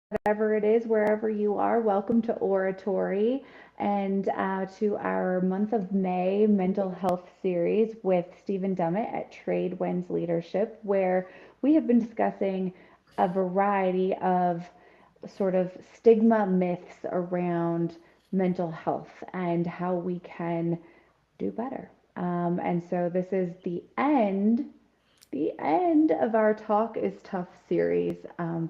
whatever it is, wherever you are. Welcome to Oratory and to our month of May mental health series with Stephen Dummit at Tradewinds Leadership, where we have been discussing a variety of sort of stigma myths around mental health and how we can do better. And so this is the end of our Talk is Tough series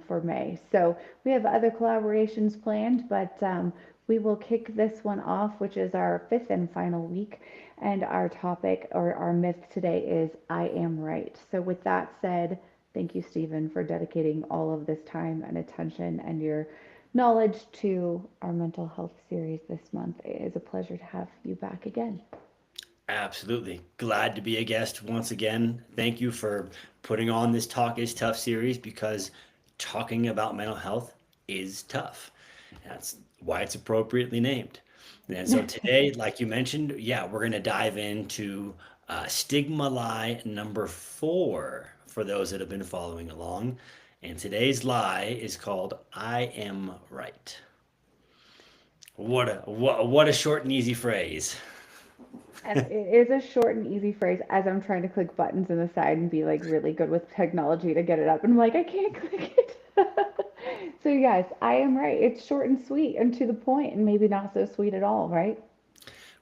for May. So we have other collaborations planned, but we will kick this one off, which is our fifth and final week. And our topic or our myth today is I am right. So, with that said, thank you, Stephen, for dedicating all of this time and attention and your knowledge to our mental health series this month. It is a pleasure to have you back again. Absolutely. Glad to be a guest once again. Thank you for putting on this Talk is Tough series because talking about mental health is tough. That's why it's appropriately named. And so today, like you mentioned, yeah, we're going to dive into stigma lie number 4 for those that have been following along. And today's lie is called I am right. What a short and easy phrase. And it is a short and easy phrase as I'm trying to click buttons in the side and be like really good with technology to get it up. And I'm like, I can't click it. So, yes, I am right. It's short and sweet and to the point and maybe not so sweet at all, right?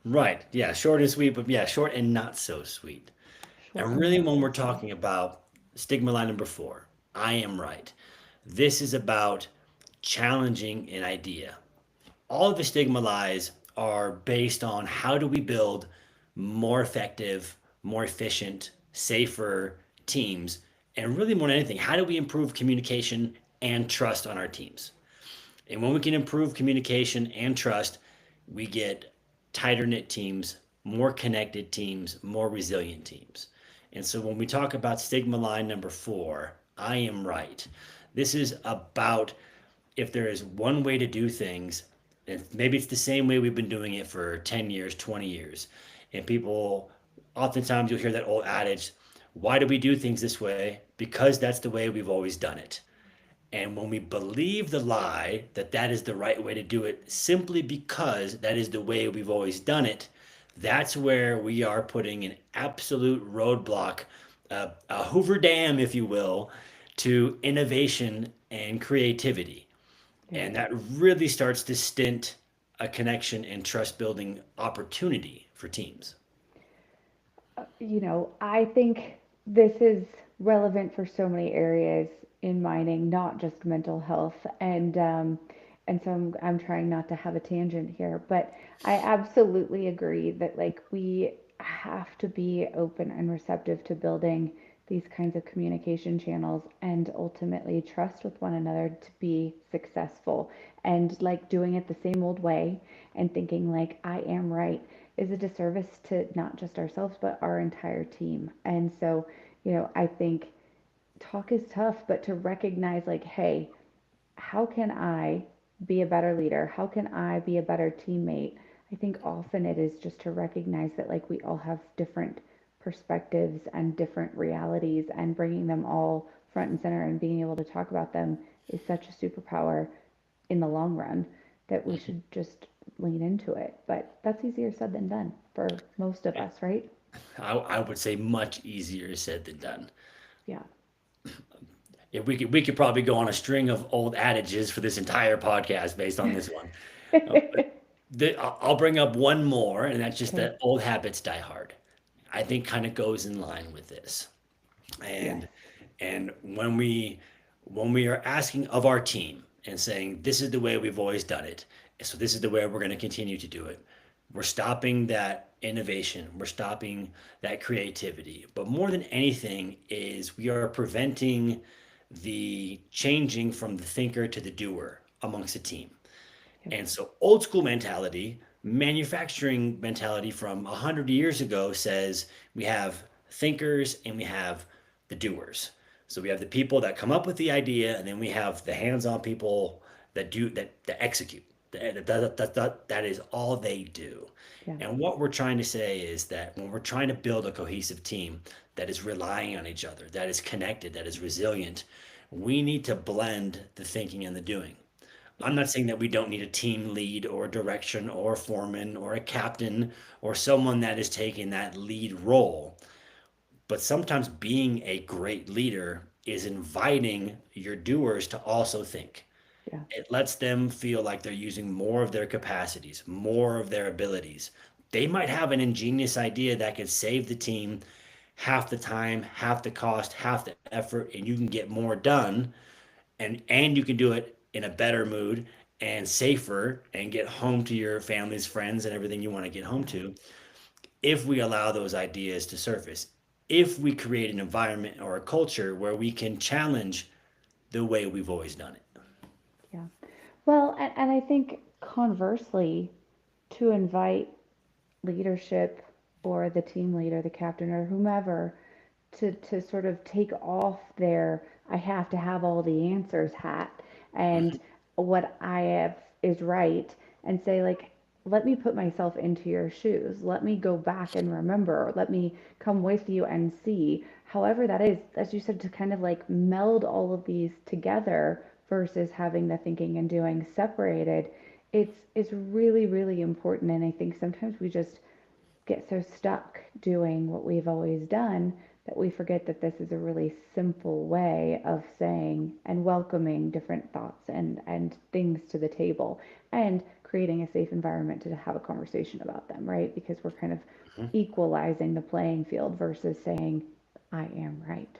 Right. Yeah, short and sweet, but yeah, short and not so sweet. Short And and really, not when so we're sweet. talking about stigma line number 4, I am right. This is about challenging an idea. All of the stigma lies are based on how do we build more effective, more efficient, safer teams, and really more than anything, how do we improve communication and trust on our teams? And when we can improve communication and trust, we get tighter knit teams, more connected teams, more resilient teams. And so when we talk about stigma line number 4, I am right. This is about if there is one way to do things, and maybe it's the same way we've been doing it for 10 years, 20 years. And people, oftentimes you'll hear that old adage, why do we do things this way? Because that's the way we've always done it. And when we believe the lie that that is the right way to do it simply because that is the way we've always done it, that's where we are putting an absolute roadblock, a Hoover Dam, if you will, to innovation and creativity. Yeah. And that really starts to stint a connection and trust building opportunity for teams. I think this is relevant for so many areas in mining, not just mental health. And so I'm trying not to have a tangent here, but I absolutely agree that like we have to be open and receptive to building these kinds of communication channels and ultimately trust with one another to be successful. And like doing it the same old way and thinking like I am right is a disservice to not just ourselves but our entire team. And so, I think talk is tough, but to recognize like, hey, how can I be a better leader? How can I be a better teammate? I think often it is just to recognize that like we all have different perspectives and different realities, and bringing them all front and center and being able to talk about them is such a superpower in the long run that we should just lean into it. But that's easier said than done for most of us, right? I would say much easier said than done. Yeah. If we could probably go on a string of old adages for this entire podcast based on this one. But I'll bring up one more, and that's just Okay. that old habits die hard. I think kind of goes in line with this. Yes. And when we are asking of our team and saying this is the way we've always done it, so this is the way we're going to continue to do it, we're stopping that innovation, we're stopping that creativity. But more than anything is we are preventing the changing from the thinker to the doer amongst a team. Yep. And so old school mentality, manufacturing mentality from 100 years ago says we have thinkers and we have the doers. So we have the people that come up with the idea, and then we have the hands-on people that execute. That is all they do. Yeah. And what we're trying to say is that when we're trying to build a cohesive team that is relying on each other, that is connected, that is resilient, we need to blend the thinking and the doing. Yeah. I'm not saying that we don't need a team lead or a direction or a foreman or a captain or someone that is taking that lead role. But sometimes being a great leader is inviting your doers to also think. Yeah. It lets them feel like they're using more of their capacities, more of their abilities. They might have an ingenious idea that could save the team half the time, half the cost, half the effort, and you can get more done, and you can do it in a better mood and safer and get home to your family's friends and everything you want to get home Yeah. to if we allow those ideas to surface. If we create an environment or a culture where we can challenge the way we've always done it. Yeah. Well, and I think conversely, to invite leadership or the team leader, the captain, or whomever to sort of take off their I have to have all the answers hat and what I have is right and say like let me put myself into your shoes. Let me go back and remember. Let me come with you and see. However that is, as you said, to kind of like meld all of these together versus having the thinking and doing separated. It's really, really important. And I think sometimes we just get so stuck doing what we've always done that we forget that this is a really simple way of saying and welcoming different thoughts and things to the table and creating a safe environment to have a conversation about them, right? Because we're kind of Mhm. equalizing the playing field versus saying, I am right.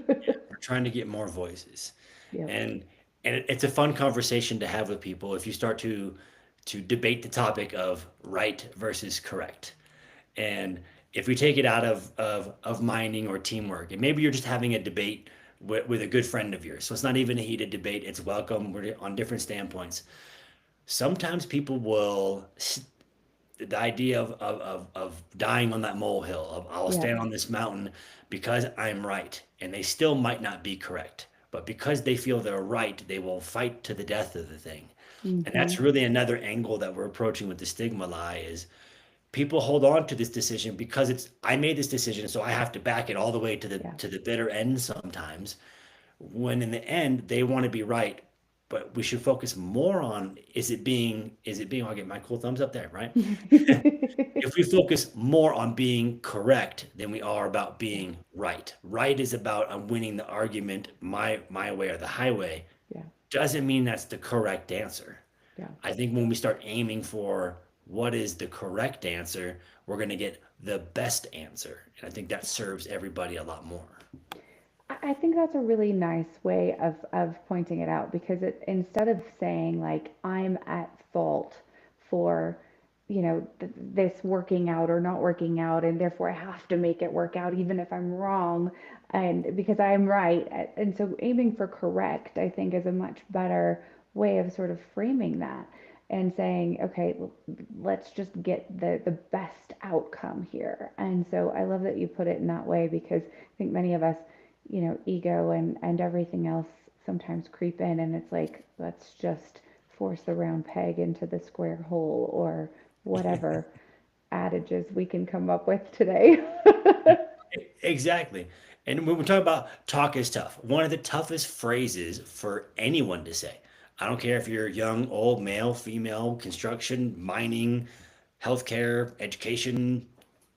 We're trying to get more voices. Yep. And it's a fun conversation to have with people if you start to debate the topic of right versus correct. And if we take it out of mining or teamwork, and maybe you're just having a debate with a good friend of yours, so it's not even a heated debate, it's welcome, we're on different standpoints. Sometimes people will, the idea of dying on that molehill, of I'll Yep. stand on this mountain because I'm right, and they still might not be correct. But because they feel they're right, they will fight to the death of the thing. And Mm-hmm. that's really another angle that we're approaching with the stigma lie is people hold on to this decision because it's I made this decision, so I have to back it all the way Yeah. to the bitter end sometimes. When in the end they want to be right, but we should focus more on is it being I'll get my cool thumbs up there, right? If we focus more on being correct than we are about Yeah. being right. Right is about I'm winning the argument my way or the highway. Yeah. Doesn't mean that's the correct answer. Yeah. I think when we start aiming for what is the correct answer, we're going to get the best answer. And I think that serves everybody a lot more. I think that's a really nice way of pointing it out because it instead of saying like I'm at fault for this working out or not working out and therefore I have to make it work out even if I'm wrong and because I am right and so aiming for correct I think is a much better way of sort of framing that and saying okay let's just get the best outcome here and so I love that you put it in that way because I think many of us ego and everything else sometimes creep in and it's like, let's just force the round peg into the square hole or whatever adages we can come up with today. Exactly. And when we talk about talk is tough, one of the toughest phrases for anyone to say. I don't care if you're young, old, male, female, construction, mining, healthcare, education,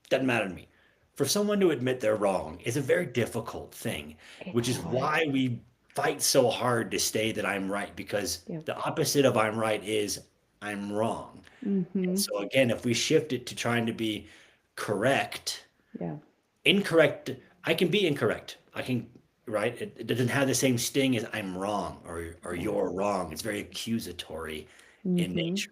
doesn't matter to me. For someone to admit they're wrong is a very difficult thing, It's which is hard. why we fight so hard to say that I'm right, because Yep. the opposite of I'm right is I'm wrong. And Mm-hmm. so again, if we shift it to trying to be correct, Yeah. incorrect, I can be incorrect. I can, right? It doesn't have the same sting as I'm wrong or Yeah. you're wrong. It's very accusatory in Mm-hmm. nature.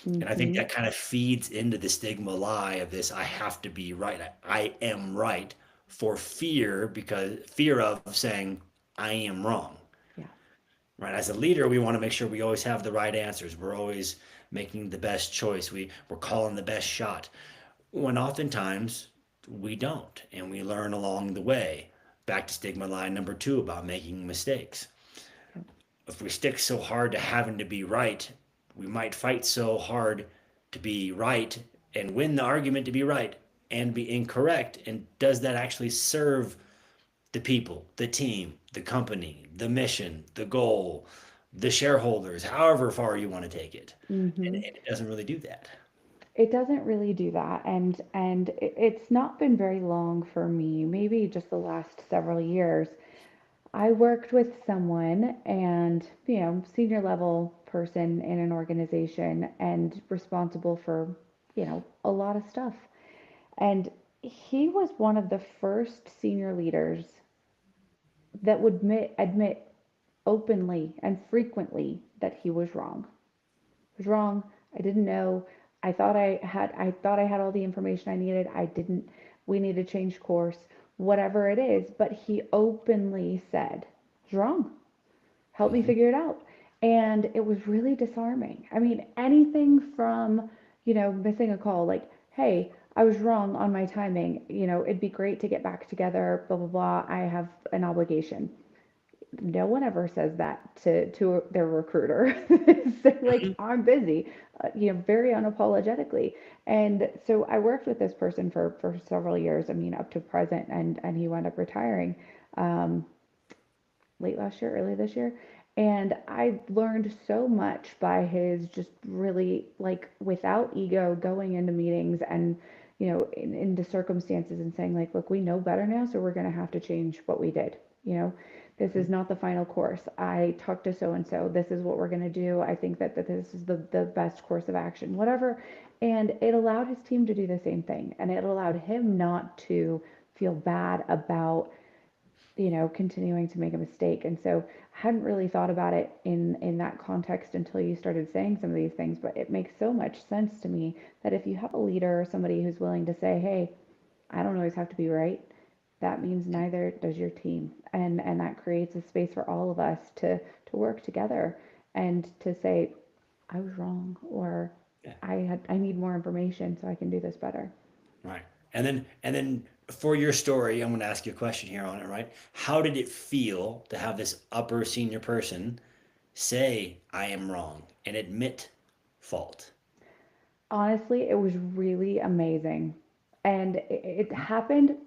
And I think Mm-hmm. that kind of feeds into the stigma lie of this I have to be right. I am right for fear because fear of saying I am wrong. Yeah. Right? As a leader, we want to make sure we always have the right answers. We're always making the best choice. We're calling the best shot. When oftentimes we don't, and we learn along the way. Back to stigma line number two about making mistakes. Yep. If we stick so hard to having to be right, we might fight so hard to be right and win the argument to be right and be incorrect. And does that actually serve the people, the team, the company, the mission, the goal, the shareholders, however far you want to take it. Hmm. And it doesn't really do that. It doesn't really do that, and it's not been very long for me, maybe just the last several years. I worked with someone and, senior level person in an organization and responsible for, a lot of stuff. And he was one of the first senior leaders that would admit openly and frequently that he was wrong. Was wrong. I didn't know. I thought I had all the information I needed. I didn't. We need to change course, whatever it is. But he openly said, "I was wrong. Help me Mhm. figure it out." And it was really disarming. I mean, anything from, missing a call, like, "Hey, I was wrong on my timing. It'd be great to get back together, blah, blah, blah. I have an obligation." No one ever says that to their recruiter. They're like, Mhm. "I'm busy," very unapologetically. And so I worked with this person for several years. I mean, up to present, and he wound up retiring. Um, Late last year, early this year. And I learned so much by his just really, like, without ego, going into meetings and, into circumstances and saying, like, "Look, we know better now, so we're going to have to change what we did. This is not the final course. I talked to so and so. This is what we're going to do. I think that this is the best course of action," whatever. And it allowed his team to do the same thing. And it allowed him not to feel bad about, continuing to make a mistake. And so I hadn't really thought about it in that context until you started saying some of these things, but it makes so much sense to me that if you have a leader or somebody who's willing to say, "Hey, I don't always have to be right," that means neither does your team. And that creates a space for all of us to work together and to say, "I was wrong," or Yeah. I need more information so I can do this better." Right. And then for your story, I'm going to ask you a question here on it, right? How did it feel to have this upper senior person say, I am wrong and admit fault? Honestly, it was really amazing. And it happened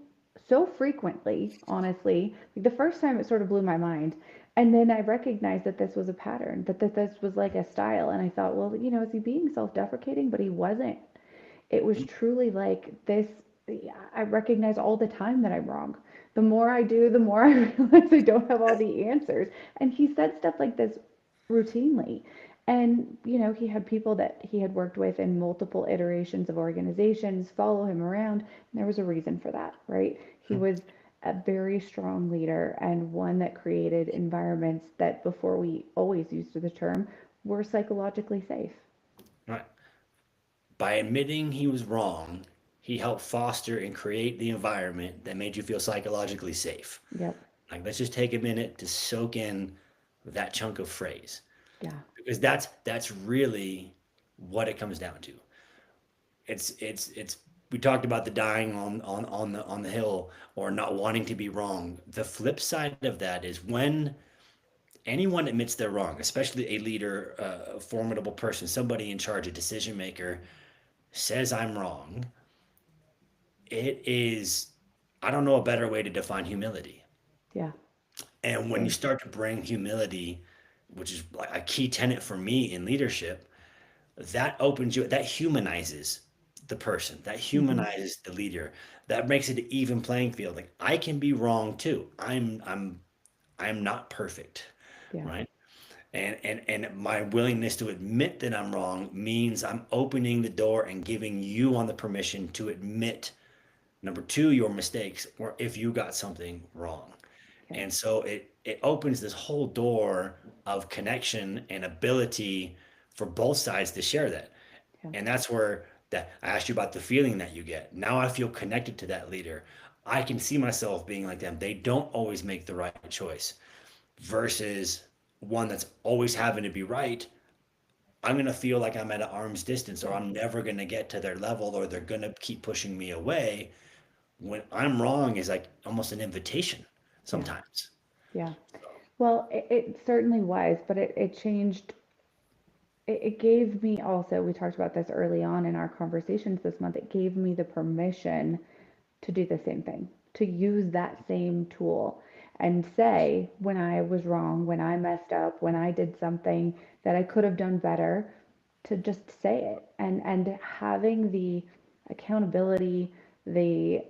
so frequently, honestly. Like the first time, it sort of blew my mind. And then I recognized that this was a pattern, that this was like a style. And I thought, well, is he being self deprecating? But he wasn't. It was truly like this. I recognize all the time that I'm wrong. The more I do, the more I realize I don't have all the answers. And he said stuff like this routinely. And, he had people that he had worked with in multiple iterations of organizations follow him around. And there was a reason for that, right? He was a very strong leader and one that created environments that, before we always used the term, were psychologically safe. Right. By admitting he was wrong, he helped foster and create the environment that made you feel psychologically safe. Yep. Like, let's just take a minute to soak in that chunk of phrase Yeah. because that's really what it comes down to. It's we talked about the dying on the hill or not wanting to be wrong. The flip side of that is when anyone admits they're wrong, especially a leader, a formidable person, somebody in charge, a decision maker, says I'm wrong. It is, I don't know a better way to define humility. Yeah. And when you Same. start to bring humility, which is like a key tenet for me in leadership, that opens you, that humanizes the person, that Hmm. humanizes the leader, that makes it an even playing field. Like I can be wrong too. I'm not perfect, Yeah. right? And my willingness to admit that I'm wrong means I'm opening the door and giving you on the permission to admit number two your mistakes or if you got something wrong. Yep. And so it opens this whole door of connection and ability for both sides to share that. Yeah. And that's where that I asked you about the feeling that you get. Now I feel connected to that leader. I can see myself being like them. They don't always make the right choice versus one that's always having to be right. I'm going to feel like I'm at an arm's distance or Yeah. I'm never going to get to their level or they're going to keep pushing me away. When I'm wrong is like almost an invitation Yeah. sometimes. Yeah. Well, it certainly was, but it changed. It gave me also, we talked about this early on in our conversations this month, it gave me the permission to do the same thing, to use that same tool. and say when I was wrong, when I messed up, when I did something that I could have done better, to just say it, and having the accountability, the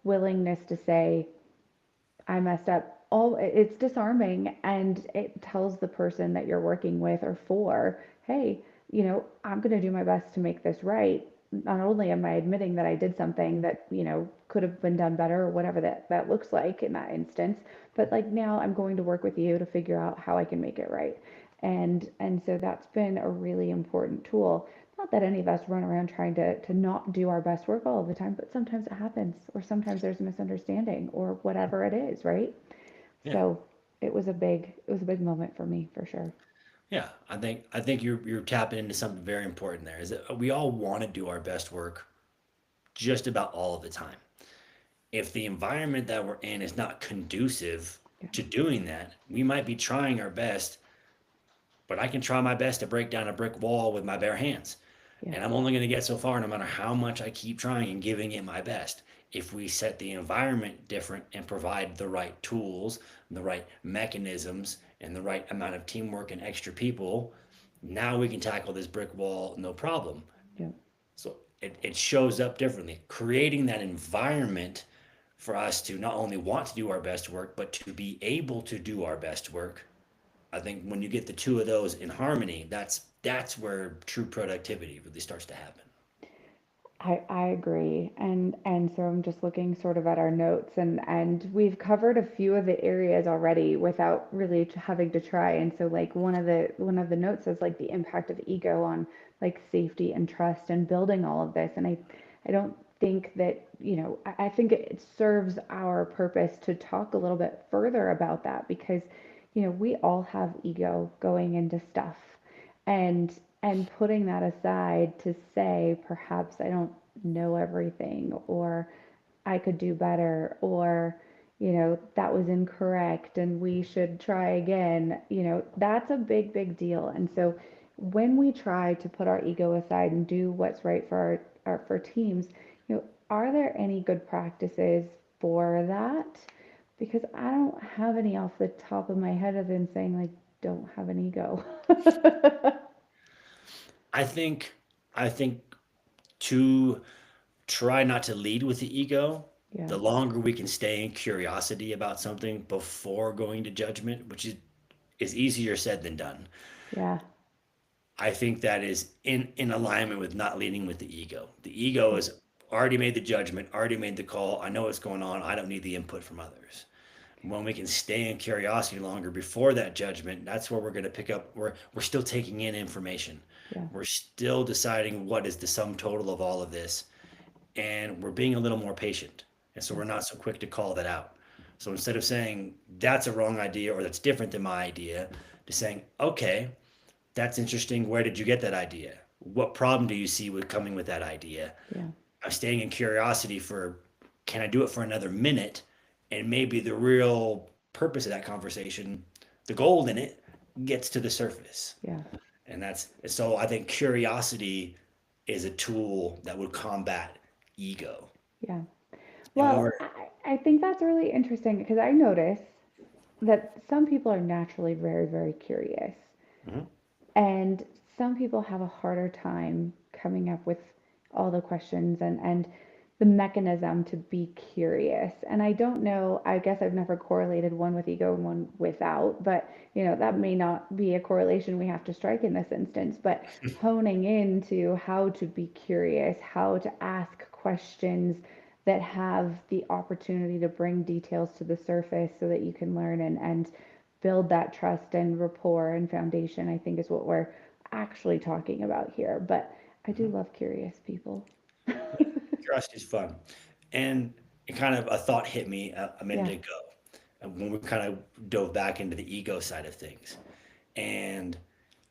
willingness to say I messed up. All it's disarming, and it tells the person that you're working with or for, hey, I'm going to do my best to make this right. Not only am I admitting that I did something that, could have been done better or whatever that looks like in that instance, but like now I'm going to work with you to figure out how I can make it right. And so that's been a really important tool. Not that any of us run around trying to not do our best work all of the time, but sometimes it happens, or sometimes there's a misunderstanding, or whatever it is, right? Yeah. So it was a big moment for me for sure. Yeah, I think you're tapping into something very important there. Is that we all want to do our best work just about all of the time. If the environment that we're in is not conducive Yeah, to doing that, we might be trying our best, but I can try my best to break down a brick wall with my bare hands. yeah, And I'm only going to get so far no matter how much I keep trying and giving it my best. If we set the environment different and provide the right tools, the right mechanisms, and the right amount of teamwork and extra people, now we can tackle this brick wall no problem. yeah. So it shows up differently. Creating that environment for us to not only want to do our best work, but to be able to do our best work. I think when you get the two of those in harmony, that's where true productivity really starts to happen. I agree. And so I'm just looking sort of at our notes, and we've covered a few of the areas already without really having to try. And so like one of the notes is like the impact of ego on like safety and trust and building all of this. And I don't think that, I think it serves our purpose to talk a little bit further about that, because we all have ego going into stuff, and putting that aside to say perhaps I don't know everything, or I could do better, or that was incorrect and we should try again. That's a big, big deal. And so when we try to put our ego aside and do what's right for our for teams, are there any good practices for that? Because I don't have any off the top of my head other than saying like don't have an ego. I think I think to try not to lead with the ego, Yeah, the longer we can stay in curiosity about something before going to judgment, which is easier said than done. yeah, I think that is in alignment with not leading with the ego. The ego yeah, has already made the judgment, already made the call. I know what's going on. I don't need the input from others. When we can stay in curiosity longer before that judgment, that's where we're going to pick up. We're still taking in information. yeah, We're still deciding what is the sum total of all of this, and we're being a little more patient. And so yeah, we're not so quick to call that out. So instead of saying that's a wrong idea or that's different than my idea, to saying, okay, that's interesting. Where did you get that idea? What problem do you see with coming with that idea? yeah, I'm staying in curiosity for, can I do it for another minute? And maybe the real purpose of that conversation, the gold in it, gets to the surface. yeah, And that's so I think curiosity is a tool that would combat ego. yeah. And when Well, we're I think that's really interesting because I notice that some people are naturally very, very curious, Mhm. and some people have a harder time coming up with all the questions and the mechanism to be curious. And I don't know, I guess I've never correlated one with ego and one without, but that may not be a correlation we have to strike in this instance. But honing into how to be curious, how to ask questions that have the opportunity to bring details to the surface so that you can learn and build that trust and rapport and foundation, I think is what we're actually talking about here. But I do Mhm. love curious people. Yeah, curiosity is fun. And it kind of a thought hit me a minute Yeah, ago when we kind of dove back into the ego side of things. And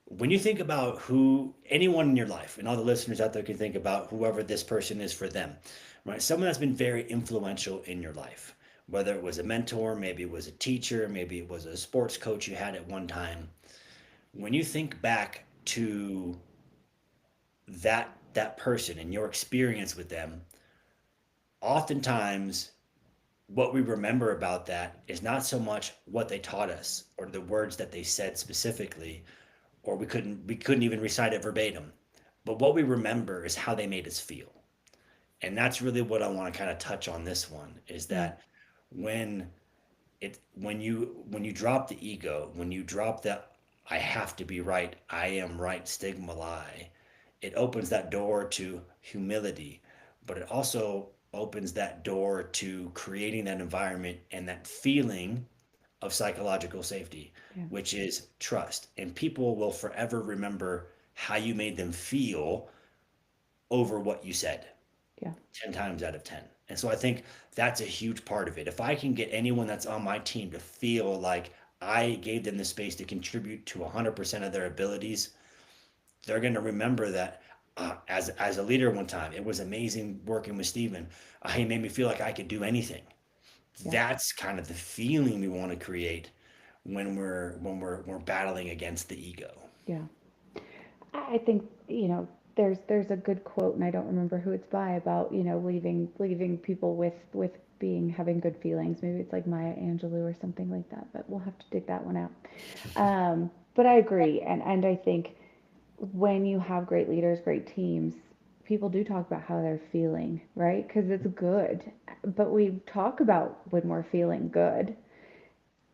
when you think about who anyone in your life, and all the listeners out there can think about whoever this person is for them, right? Someone that's been very influential in your life, whether it was a mentor, maybe it was a teacher, maybe it was a sports coach you had at one time. When you think back to that person and your experience with them, oftentimes what we remember about that is not so much what they taught us or the words that they said specifically, or we couldn't even recite it verbatim. But what we remember is how they made us feel. And that's really what I want to kind of touch on this one is Yeah. that when when you drop the ego, when you drop that I have to be right, I am right stigma lie, it opens that door to humility, but it also opens that door to creating that environment and that feeling of psychological safety, Yeah. which is trust. And people will forever remember how you made them feel over what you said. Yeah. 10 times out of 10. And so I think that's a huge part of it. If I can get anyone that's on my team to feel like I gave them the space to contribute to 100% of their abilities, they're going to remember that. As a leader one time, it was amazing working with Steven. He made me feel like I could do anything. Yeah. That's kind of the feeling we want to create when we're battling against the ego. Yeah. I think, there's a good quote, and I don't remember who it's by, about, leaving people with being having good feelings. Maybe it's like Maya Angelou or something like that, but we'll have to dig that one out. But I agree, and I think when you have great leaders, great teams, people do talk about how they're feeling, right? Because it's good. But we talk about when we're feeling good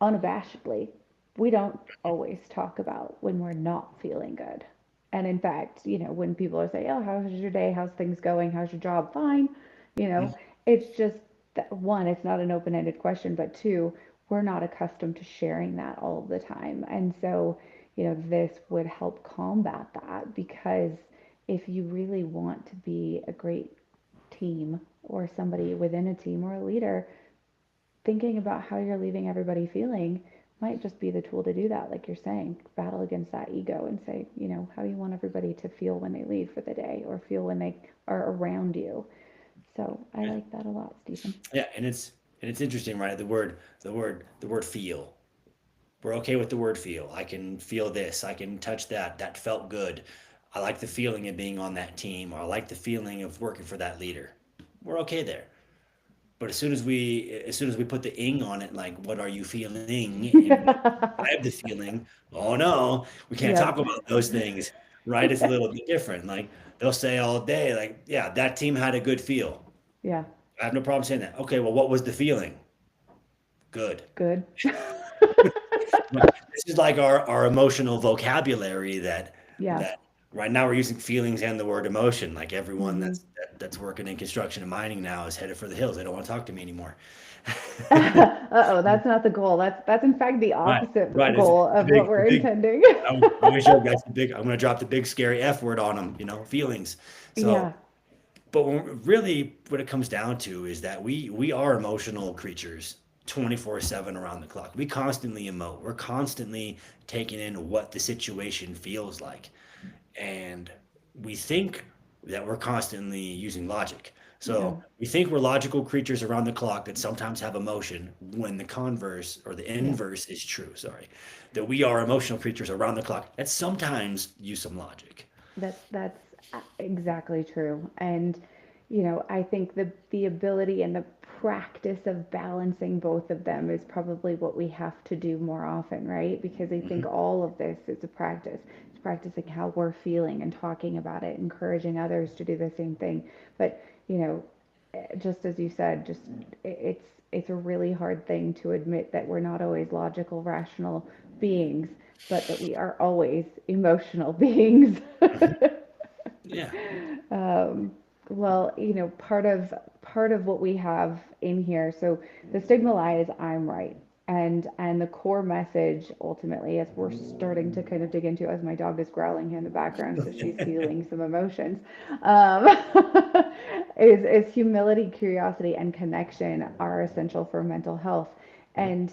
unabashedly. We don't always talk about when we're not feeling good. And in fact, when people are saying, "Oh, how's your day? How's things going? How's your job?" Fine. You know, it's just that one, it's not an open-ended question, but two, we're not accustomed to sharing that all the time. And so, this would help combat that, because if you really want to be a great team or somebody within a team or a leader, thinking about how you're leaving everybody feeling might just be the tool to do that. Like you're saying, battle against that ego and say, how do you want everybody to feel when they leave for the day or feel when they are around you? So I like that a lot, Stephen. Yeah, and it's interesting, right? The word feel. We're okay with the word feel. I can feel this. I can touch that. That felt good. I like the feeling of being on that team, or I like the feeling of working for that leader. We're okay there. But as soon as we put the ing on it, like what are you feeling, and we describe the feeling, oh no, we can't talk Yep. about those things, right? It's a little bit different. Like they'll say all day, like, yeah, that team had a good feel. Yeah. I have no problem saying that. Okay, well, what was the feeling? Good. Good. This is like our emotional vocabulary that Yeah. that right now we're using feelings and the word emotion. Like everyone Hmm. that's working in construction and mining now is headed for the hills. They don't want to talk to me anymore. Uh-oh, that's not the goal. That's in fact the Right, opposite right. It's goal the of what big, the we're big. intending. I always joke that's the big. I'm going to drop the big scary F word on them. Feelings. So, Yeah. but really, what it comes down to is that we are emotional creatures, 24/7 around the clock. We constantly emote. We're constantly taking in what the situation feels like, and we think that we're constantly using logic. Yeah. So we think we're logical creatures around the clock that sometimes have emotion when the converse or the Yeah. inverse is true. Sorry, that we are emotional creatures around the clock that sometimes use some logic. That's exactly true. And I think the ability and the practice of balancing both of them is probably what we have to do more often, right? Because I think Mhm. all of this is a practice. It's practicing how we're feeling and talking about it, encouraging others to do the same thing. But, just as you said, just it's a really hard thing to admit that we're not always logical, rational beings, but that we are always emotional beings. Yeah. um, well, part of what we have in here. So the stigma lie is I'm right, and the core message ultimately, as we're starting to kind of dig into, as my dog is growling here in the background, so she's feeling some emotions, um, is humility, curiosity, and connection are essential for mental health. And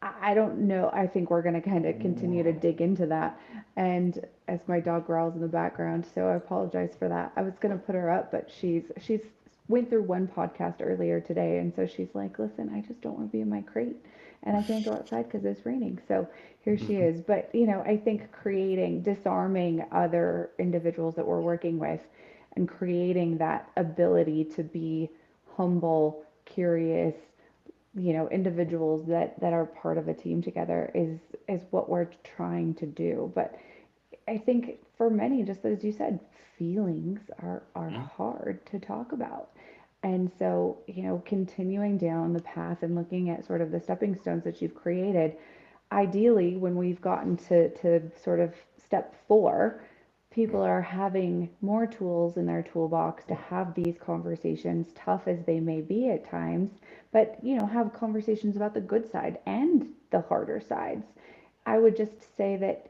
I don't know. I think we're going to kind of continue to dig into that. And as my dog growls in the background, so I apologize for that. I was going to put her up, but she's went through one podcast earlier today, and so she's like, "Listen, I just don't want to be in my crate, and I can't go outside because it's raining." So here she Mhm. is. But I think disarming other individuals that we're working with, and creating that ability to be humble curious, individuals that are part of a team together is what we're trying to do. But I think for many, just as you said, feelings are Mhm. hard to talk about. And so, continuing down the path and looking at sort of the stepping stones that you've created, ideally, when we've gotten to sort of step 4, people are having more tools in their toolbox to have these conversations, tough as they may be at times, but have conversations about the good side and the harder sides. I would just say that,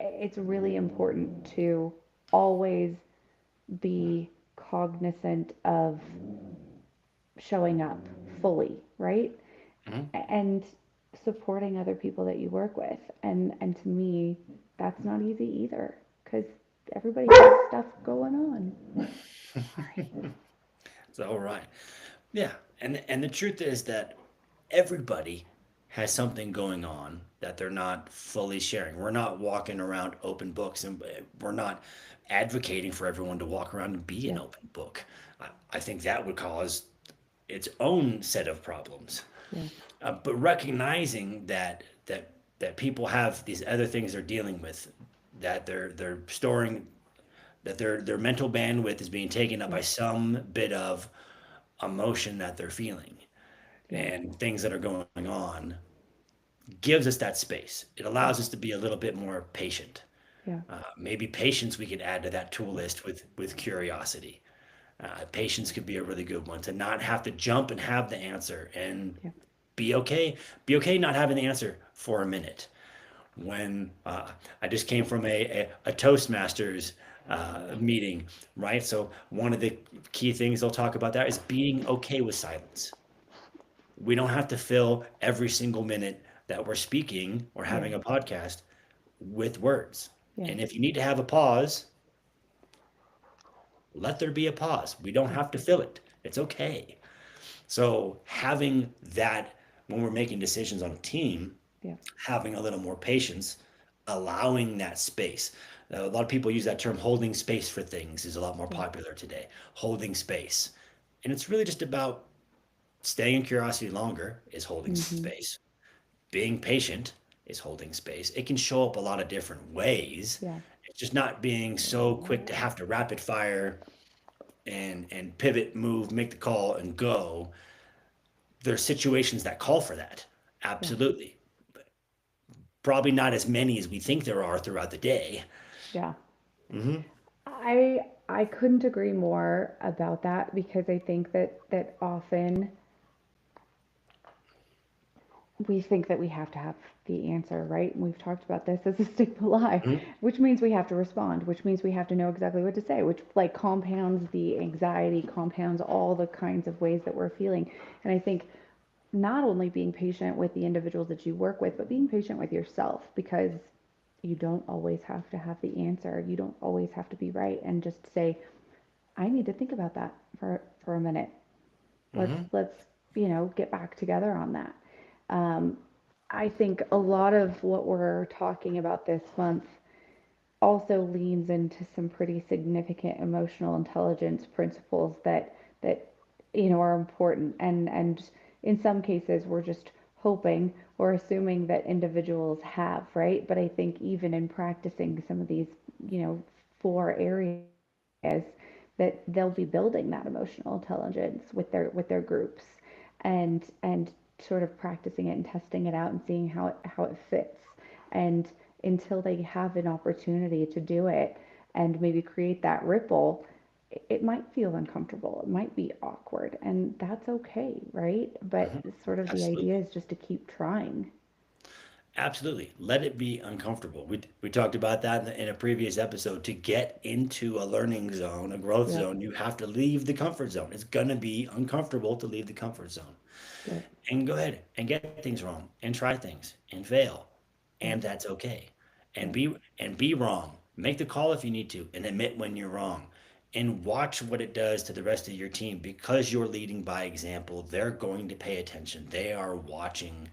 it's really important to always be cognizant of showing up fully, right? Mhm. And supporting other people that you work with. And to me, that's not easy either because everybody has stuff going on. Sorry. It's all right. Yeah, and the truth is that everybody has something going on that they're not fully sharing. We're not walking around open books, and we're not advocating for everyone to walk around and be an Yeah. open book. I think that would cause its own set of problems. Yeah. But recognizing that people have these other things they're dealing with, that they're storing, that their mental bandwidth is being taken up Yeah. by some bit of emotion that they're feeling Yeah. and things that are going on, gives us that space. It allows Yeah. us to be a little bit more patient. Yeah. Maybe patience we could add to that tool list with curiosity. Patience could be a really good one, to not have to jump and have the answer, and Yeah. be okay. Be okay not having the answer for a minute. When I just came from a Toastmasters meeting, right? So one of the key things they'll talk about there is being okay with silence. We don't have to fill every single minute that we're speaking or Yeah. having a podcast with words. Yeah. And if you need to have a pause, let there be a pause. We don't Yeah. have to fill it. It's okay. So having that when we're making decisions on a team, Yeah. having a little more patience, allowing that space. A lot of people use that term, holding space for things is a lot more Yeah. popular today. Holding space. And it's really just about staying in curiosity longer is holding Mm-hmm. space. Being patient is holding space. It can show up a lot of different ways. Yeah. It's just not being so quick to have to rapid fire and pivot, move, make the call and go. There's situations that call for that. Yeah. Absolutely. Probably not as many as we think there are throughout the day. Yeah. Hmm. I couldn't agree more about that because I think that often we think that we have to have the answer, right? And we've talked about this as a stigma lie, Hmm. which means we have to respond, which means we have to know exactly what to say, which like compounds the anxiety, compounds all the kinds of ways that we're feeling. And I think not only being patient with the individuals that you work with, but being patient with yourself because you don't always have to have the answer. You don't always have to be right and just say, I need to think about that for a minute. Hmm. Let's get back together on that. Um, I think a lot of what we're talking about this month also leans into some pretty significant emotional intelligence principles that are important, and in some cases we're just hoping or assuming that individuals have, right? But I think even in practicing some of these, you know 4 areas, that they'll be building that emotional intelligence with their groups, and sort of practicing it and testing it out and seeing how it fits. And until they have an opportunity to do it and maybe create that ripple, it might feel uncomfortable. It might be awkward, and that's okay, right? But Hmm. sort of the idea Absolutely. is just to keep trying. Absolutely. Let it be uncomfortable. We talked about that in a previous episode. To get into a learning zone, a growth Yep, zone, you have to leave the comfort zone. It's going to be uncomfortable to leave the comfort zone. yep, And go ahead and get things wrong and try things and fail. And yep, that's okay. And yep, be wrong. Make the call if you need to and admit when you're wrong. And watch what it does to the rest of your team. Because you're leading by example, they're going to pay attention. They are watching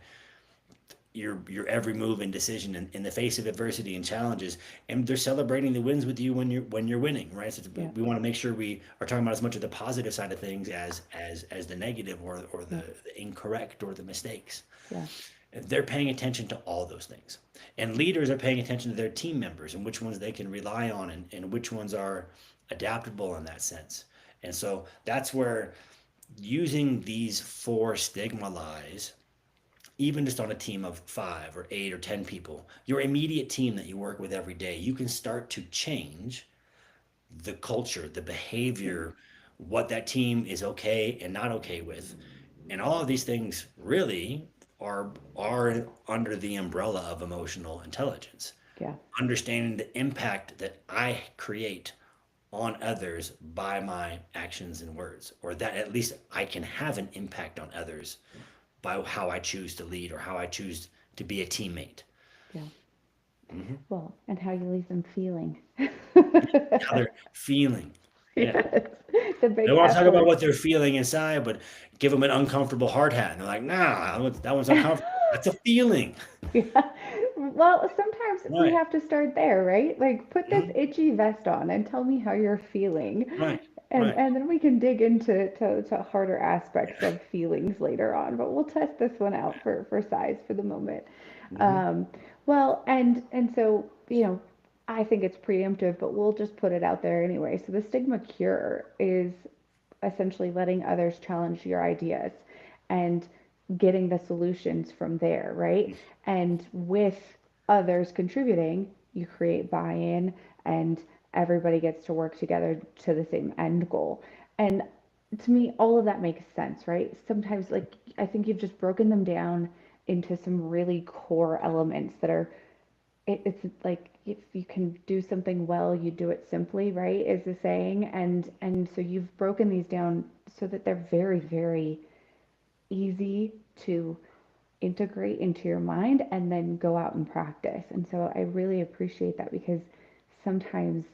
your every move and decision in the face of adversity and challenges, and they're celebrating the wins with you when you're winning, right? So Yeah. we want to make sure we are talking about as much of the positive side of things as the negative or Yeah. the incorrect or the mistakes. Yeah. They're paying attention to all those things, and leaders are paying attention to their team members and which ones they can rely on, and which ones are adaptable in that sense. And so that's where using these four stigma lies, even just on a team of 5 or 8 or 10 people, your immediate team that you work with every day, you can start to change the culture, the Yeah. behavior, what that team is okay and not okay with. And all of these things really are under the umbrella of emotional intelligence. Yeah. Understanding the impact that I create on others by my actions and words, or that at least I can have an impact on others by how I choose to lead or how I choose to be a teammate. Yeah. Hmm. Well, and how you leave them feeling. How they're feeling. Yeah. Yes. The They big want to F talk about word. what they're feeling inside, but give them an uncomfortable hard hat. And they're like, nah, that one's uncomfortable. That's a feeling. Yeah. Well, sometimes we Right. have to start there, right? Like, put this Hmm. itchy vest on and tell me how you're feeling. Right. And Right. and then we can dig into to harder aspects of feelings later on. But we'll test this one out for size for the moment. Hmm. Um, well, and so, I think it's preemptive, but we'll just put it out there anyway. So the stigma cure is essentially letting others challenge your ideas and getting the solutions from there, right? And with others contributing, you create buy in and everybody gets to work together to the same end goal. And to me, all of that makes sense, right? Sometimes, like, I think you've just broken them down into some really core elements that are it's like if you can do something well, you do it simply, right? Is the saying. And so you've broken these down so that they're very, very easy to integrate into your mind and then go out and practice. And so I really appreciate that because sometimes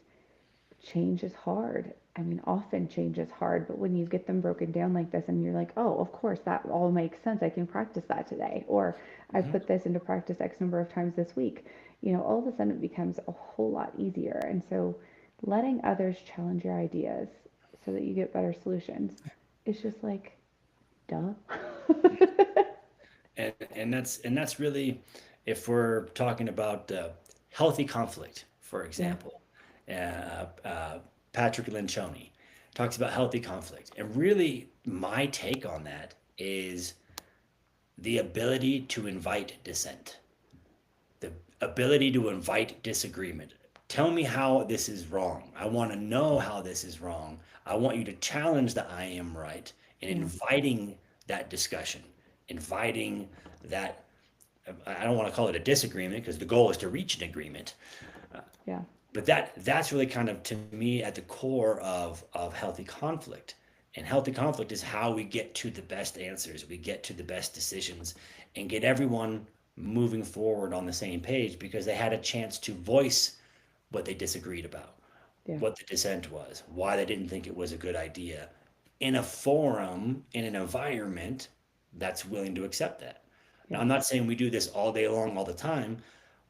change is hard. I mean, often change is hard, but when you get them broken down like this and you're like, oh, of course, that all makes sense. I can practice that today. Or I Hmm. put this into practice X number of times this week. All of a sudden it becomes a whole lot easier. And so letting others challenge your ideas so that you get better solutions is just like, duh. And that's really, if we're talking about healthy conflict, for Yeah, example, uh, Patrick Lencioni talks about healthy conflict, and really my take on that is the ability to invite dissent, the ability to invite disagreement. Tell me how this is wrong. I want to know how this is wrong. I want you to challenge the I am right and yeah, inviting that discussion, inviting that. I don't want to call it a disagreement because the goal is to reach an agreement. yeah, But that's really kind of to me at the core of healthy conflict. And healthy conflict is how we get to the best answers, we get to the best decisions, and get everyone moving forward on the same page because they had a chance to voice what they disagreed about, yeah, what the dissent was, why they didn't think it was a good idea, in a forum, in an environment that's willing to accept that. Now, yeah, I'm not saying we do this all day long, all the time,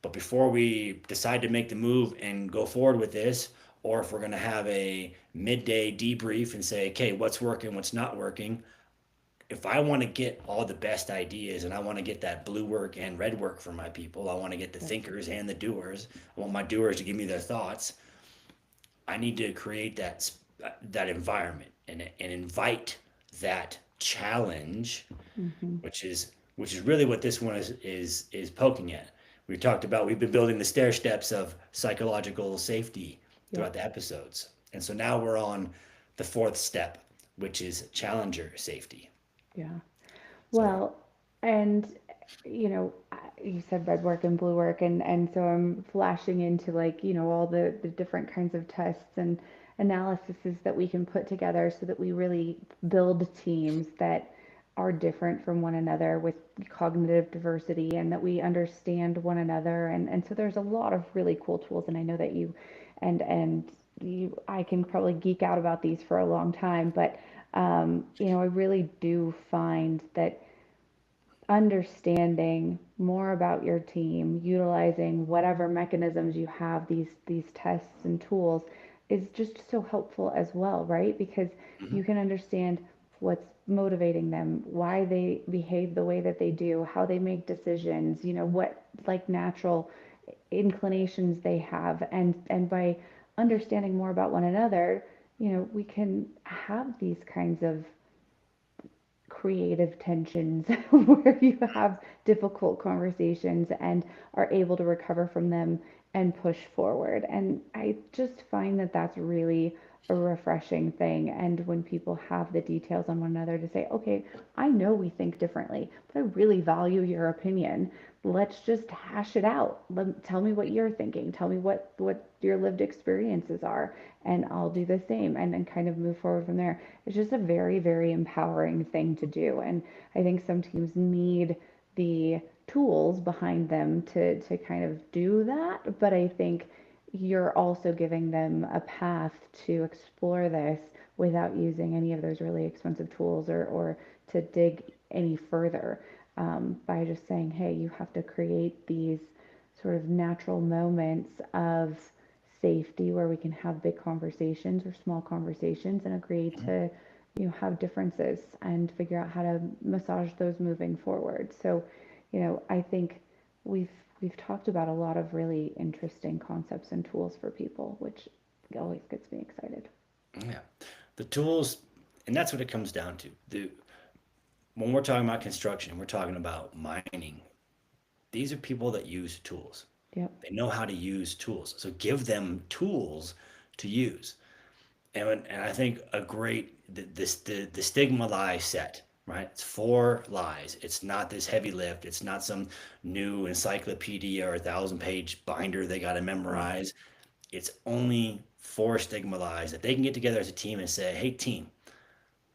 but before we decide to make the move and go forward with this, or if we're going to have a midday debrief and say, okay, what's working, what's not working, if I want to get all the best ideas and I want to get that blue work and red work for my people, I want to get the yeah, thinkers and the doers, I want my doers to give me their thoughts. I need to create that environment and invite that challenge, mm-hmm, which is really what this one is poking at. We talked about we've been building the stair steps of psychological safety yeah, throughout the episodes, and so now we're on the fourth step, which is challenger safety. yeah. So Well, and you said red work and blue work, and so I'm flashing into, like, all the different kinds of tests and analyses that we can put together so that we really build teams that are different from one another with cognitive diversity and that we understand one another. And so there's a lot of really cool tools, and I know that and I can probably geek out about these for a long time, but I really do find that understanding more about your team, utilizing whatever mechanisms you have, these tests and tools, is just so helpful as well, right? Because Hmm. you can understand what's motivating them, why they behave the way that they do, how they make decisions, what like natural inclinations they have, and by understanding more about one another, we can have these kinds of creative tensions where you have difficult conversations and are able to recover from them and push forward. And I just find that that's really a refreshing thing. And when people have the details on one another to say, okay, I know we think differently, but I really value your opinion. Let's just hash it out. Tell me what you're thinking. Tell me what your lived experiences are, and I'll do the same, and then kind of move forward from there. It's just a very, very empowering thing to do. And I think some teams need the tools behind them to kind of do that. But I think you're also giving them a path to explore this without using any of those really expensive tools, or to dig any further, by just saying, hey, you have to create these sort of natural moments of safety where we can have big conversations or small conversations and agree to have differences and figure out how to massage those moving forward. So I think we've we've talked about a lot of really interesting concepts and tools for people, which always gets me excited. Yeah. The tools, and that's what it comes down to. When we're talking about construction, we're talking about mining. These are people that use tools. Yep. They know how to use tools. So give them tools to use. And I think a great the stigma lie set, right? It's four lies. It's not this heavy lift. It's not some new encyclopedia or 1,000-page binder they got to Right. memorize. It's only four stigma lies that they can get together as a team and say, "Hey, team,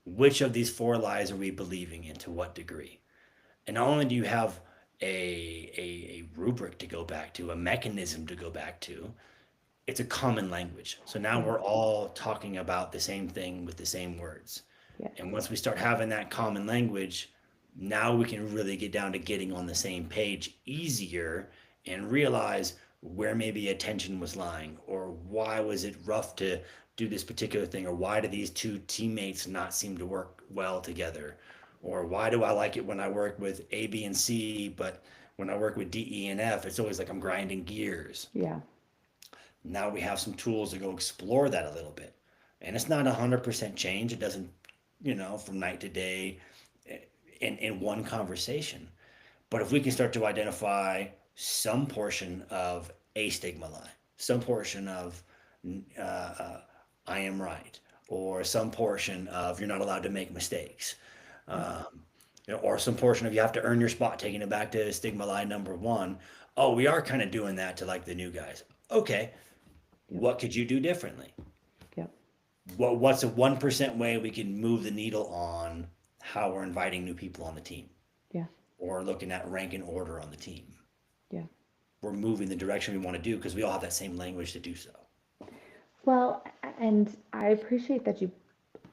which of these four lies are we believing and to what degree?" And not only do you have a rubric to go back to, a mechanism to go back to, it's a common language. So now Yes. we're all talking about the same thing with the same words. Yes. And once we start having that common language, now we can really get down to getting on the same page easier and realize where maybe attention was lying, or why was it rough to do this particular thing, or why do these two teammates not seem to work well together, or why do I like it when I work with A, B, and C, but when I work with D, E, and F, it's always like I'm grinding gears. Yeah. Now we have some tools to go explore that a little bit. And it's not 100% change. It doesn't, from night to day in one conversation. But if we can start to identify some portion of a stigma lie, some portion of uh, I am right, or some portion of you're not allowed to make mistakes, Yep. um, or some portion of you have to earn your spot, taking it back to stigma lie number one. Oh, we are kind of doing that to like the new guys. Okay, Yep. what could you do differently? Yep. What's a 1% way we can move the needle on how we're inviting new people on the team, Yeah. or looking at rank and order on the team? Yeah. We're moving the direction we want to do because we all have that same language to do so. Well, and I appreciate that you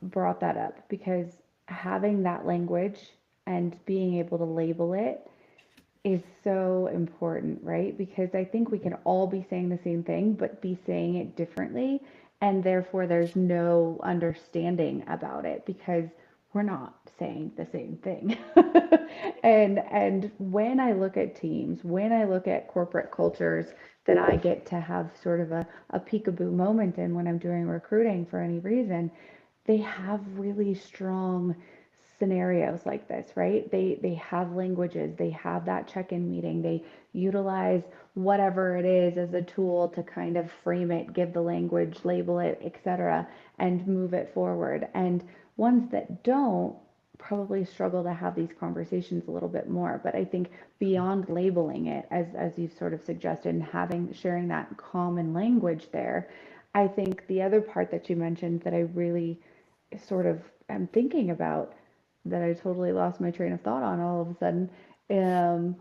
brought that up, because having that language and being able to label it is so important, right? Because I think we can all be saying the same thing, but be saying it differently. And therefore, there's no understanding about it because we're not saying the same thing. And when I look at teams, when I look at corporate cultures that I get to have sort of a peekaboo moment in when I'm doing recruiting for any reason, they have really strong scenarios like this, right? They have languages, they have that check-in meeting, they utilize whatever it is as a tool to kind of frame it, give the language, label it, etc., and move it forward. And ones that don't probably struggle to have these conversations a little bit more. But I think beyond labeling it, as you've sort of suggested, and having sharing that common language there, I think the other part that you mentioned that I really sort of am thinking about, that I totally lost my train of thought on all of a sudden. Um,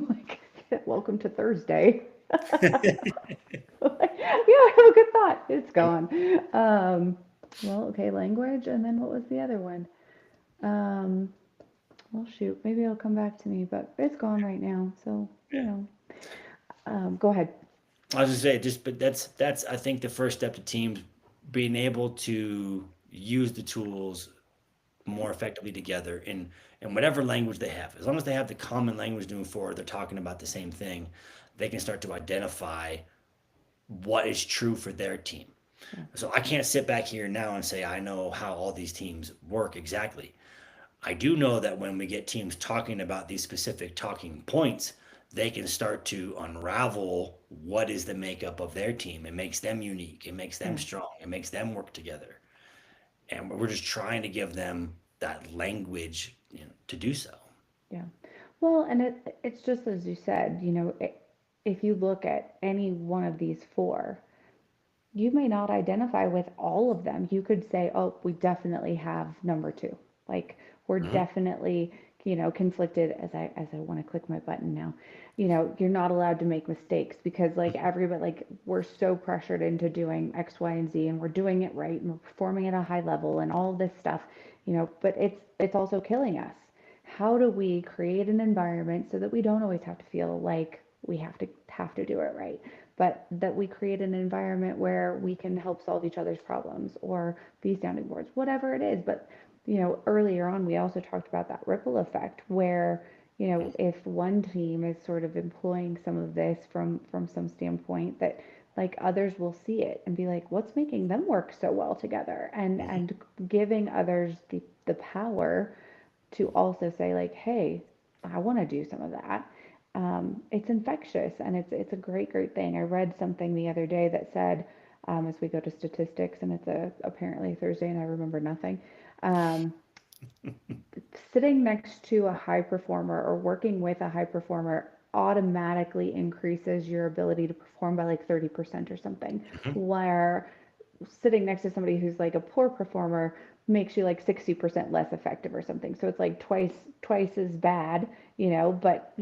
like, welcome to Thursday. Yeah, I have a good thought. It's gone. Well, okay, language, and then what was the other one? Um, Well, shoot, maybe it'll come back to me, but it's gone right now. So, Yeah. go ahead. I was just say just, but that's I think the first step to teams being able to use the tools more effectively together in whatever language they have. As long as they have the common language moving forward, they're talking about the same thing. They can start to identify what is true for their team. Yeah, So I can't sit back here now and say I know how all these teams work exactly. I do know that when we get teams talking about these specific talking points, they can start to unravel what is the makeup of their team. It makes them unique. It makes them yeah, strong. It makes them work together. And we're just trying to give them that language, to do so. yeah. Well, and it's just as you said, if you look at any one of these four, you may not identify with all of them. You could say, oh, we definitely have number two. Like we're Mhm. definitely, conflicted as I want to click my button now. You're not allowed to make mistakes because like everybody like we're so pressured into doing X, Y, and Z and we're doing it right and we're performing at a high level and all of this stuff, but it's also killing us. How do we create an environment so that we don't always have to feel like we have to do it right? But that we create an environment where we can help solve each other's problems or be sounding boards, whatever it is. But, earlier on, we also talked about that ripple effect where, if one team is sort of employing some of this from some standpoint that like others will see it and be like, what's making them work so well together? Mhm. And giving others the power to also say like, hey, I want to do some of that. It's infectious and it's a great thing. I read something the other day that said, as we go to statistics, and it's apparently Thursday, and I remember nothing. Um, Sitting next to a high performer or working with a high performer automatically increases your ability to perform by like 30% or something. Mhm. Where sitting next to somebody who's like a poor performer makes you like 60% less effective or something. So it's like twice as bad, but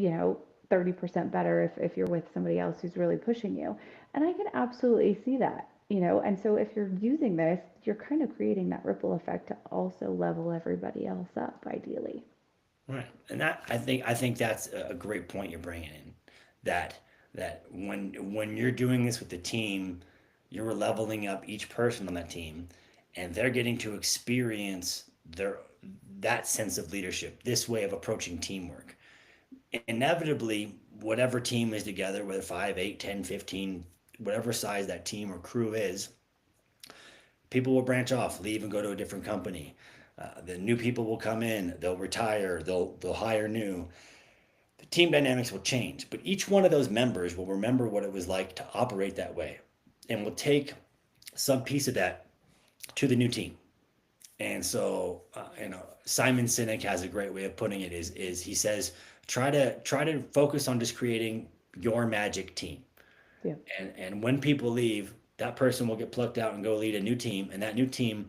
30% better if you're with somebody else who's really pushing you. And I can absolutely see that, and so if you're using this, you're kind of creating that ripple effect to also level everybody else up ideally. Right, and that I think that's a great point you're bringing in. That that when you're doing this with the team, you're leveling up each person on that team, and they're getting to experience that sense of leadership, this way of approaching teamwork. Inevitably, whatever team is together, whether 5, 8, 10, 15, whatever size that team or crew is, people will branch off, leave, and go to a different company. The new people will come in, they'll retire, they'll hire new. The team dynamics will change, but each one of those members will remember what it was like to operate that way, and will take some piece of that to the new team. And so, Simon Sinek has a great way of putting it. Is he says try to focus on just creating your magic team, Yeah. and when people leave, that person will get plucked out and go lead a new team, and that new team,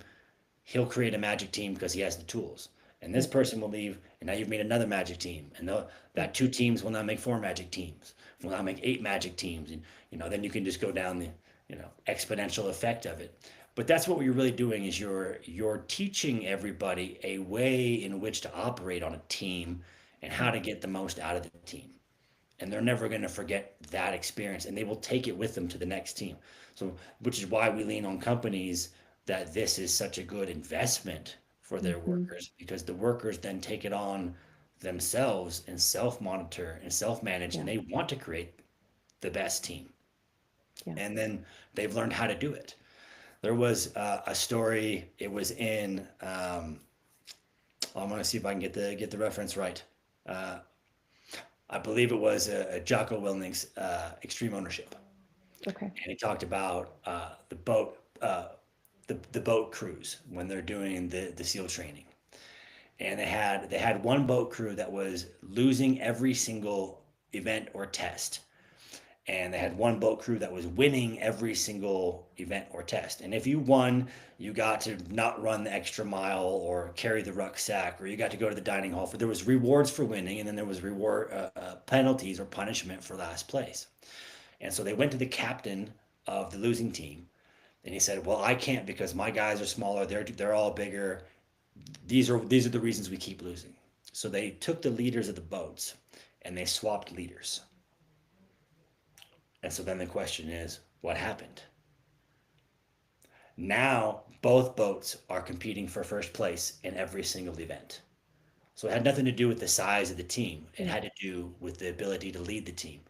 he'll create a magic team because he has the tools. And this Yep. person will leave, and now you've made another magic team, and Yep. that two teams will now make four magic teams. Will now make eight magic teams, and then you can just go down the exponential effect of it. But that's what you're really doing is you're teaching everybody a way in which to operate on a team and how Yep. to get the most out of the team, and they're never going to forget that experience, and they will take it with them to the next team. So which is why we lean on companies that this is such a good investment for their Mm-hmm. workers, because the workers then take it on themselves and self-monitor and self-manage, and Yeah. they want to create the best team, Yeah. and then they've learned how to do it. There was a story, it was in I'm going to see if I can get the reference right. uh, I believe it was Jocko Willink's Extreme Ownership, Okay. and he talked about the boat crews when they're doing the SEAL training, and they had one boat crew that was losing every single event or test, and they had one boat crew that was winning every single event or test. And if you won, you got to not run the extra mile or carry the rucksack, or you got to go to the dining hall. For there was rewards for winning, and then there was reward penalties or punishment for last place. And so they went to the captain of the losing team, and he said, "Well, I can't because my guys are smaller. They're all bigger. These are the reasons we keep losing." So they took the leaders of the boats and they swapped leaders. And so then the question is, what happened? Now both boats are competing for first place in every single event. So it had nothing to do with the size of the team. It Yeah. had to do with the ability to lead the team.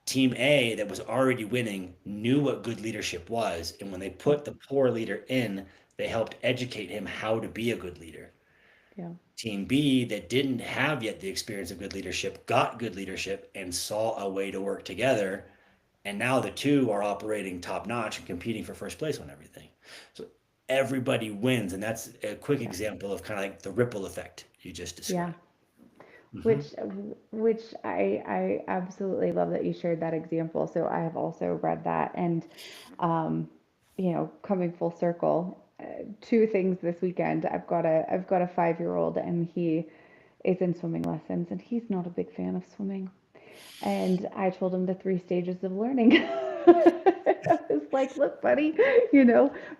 Team A, that was already winning, knew what good leadership was. And when they Yep. put the poor leader in, they helped educate him how to be a good leader. Yeah. Team B, that didn't have yet the experience of good leadership, got good leadership and saw a way to work together. And now the two are operating top notch and competing for first place on everything. So everybody wins. And that's a quick Yeah. example of kind of like the ripple effect you just Yeah. described. Hmm. Which I absolutely love that you shared that example. So I have also read that, and um, coming full circle, two things this weekend. I've got a 5-year-old, and he is in swimming lessons, and he's not a big fan of swimming. And I told him the 3 stages of learning. I was like, look, buddy,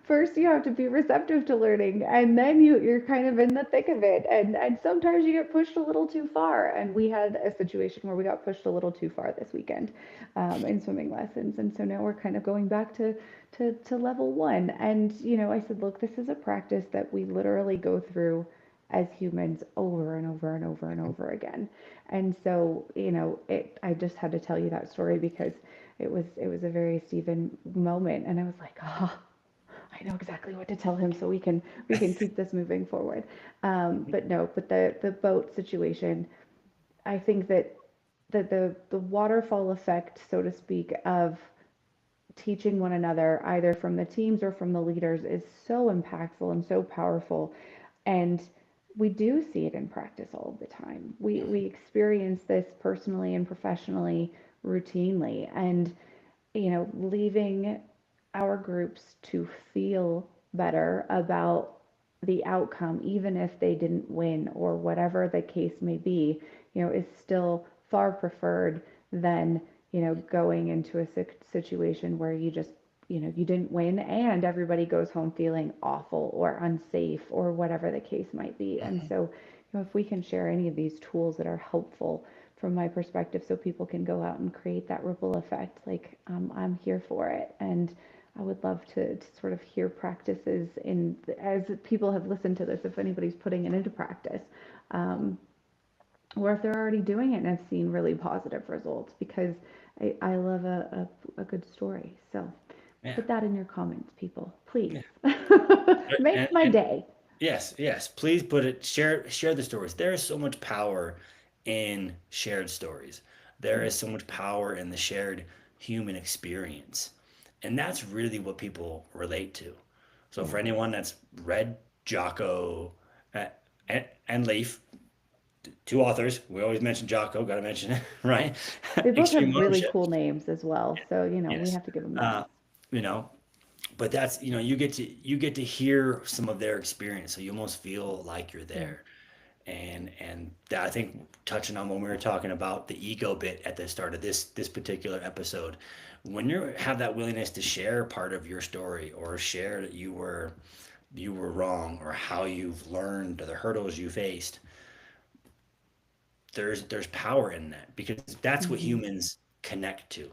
first you have to be receptive to learning, and then you're kind of in the thick of it. And sometimes you get pushed a little too far. And we had a situation where we got pushed a little too far this weekend in swimming lessons. And so now we're kind of going back to level one. And, I said, look, this is a practice that we literally go through as humans over and over and over and over again. And so, I just had to tell you that story because it was a very Stephen moment, and I was like, oh, I know exactly what to tell him so we can keep this moving forward. But no, but the boat situation, I think that the waterfall effect, so to speak, of teaching one another, either from the teams or from the leaders, is so impactful and so powerful. And we do see it in practice all the time. We experience this personally and professionally routinely. And, leaving our groups to feel better about the outcome, even if they didn't win or whatever the case may be, is still far preferred than, going into a situation where you didn't win and everybody goes home feeling awful or unsafe or whatever the case might be. And so, if we can share any of these tools that are helpful from my perspective so people can go out and create that ripple effect, like, I'm here for it. And I would love to sort of hear practices as people have listened to this, if anybody's putting it into practice, um, or if they're already doing it and have seen really positive results, because I love a good story. So Yeah. put that in your comments, people, please. Yeah. Makes my And day. yes, yes. Please put it, share the stories. There is so much power in shared stories. There Yeah, is so much power in the shared human experience. And that's really what people relate to. So yeah. for anyone that's read Jocko uh, and Leaf, two authors, we always mention Jocko, got to mention it, right? They both Extreme have really ownership. cool names as well, so we Yes. have to give them that. Uh, you know, but that's, you get to hear some of their experience, so you almost feel like you're Yeah, there. And that, I think, touching on when we were talking about the ego bit at the start of this particular episode, when you have that willingness to share part of your story or share that you were wrong or how you've learned or the hurdles you faced, there's power in that because that's what hmm, humans connect to.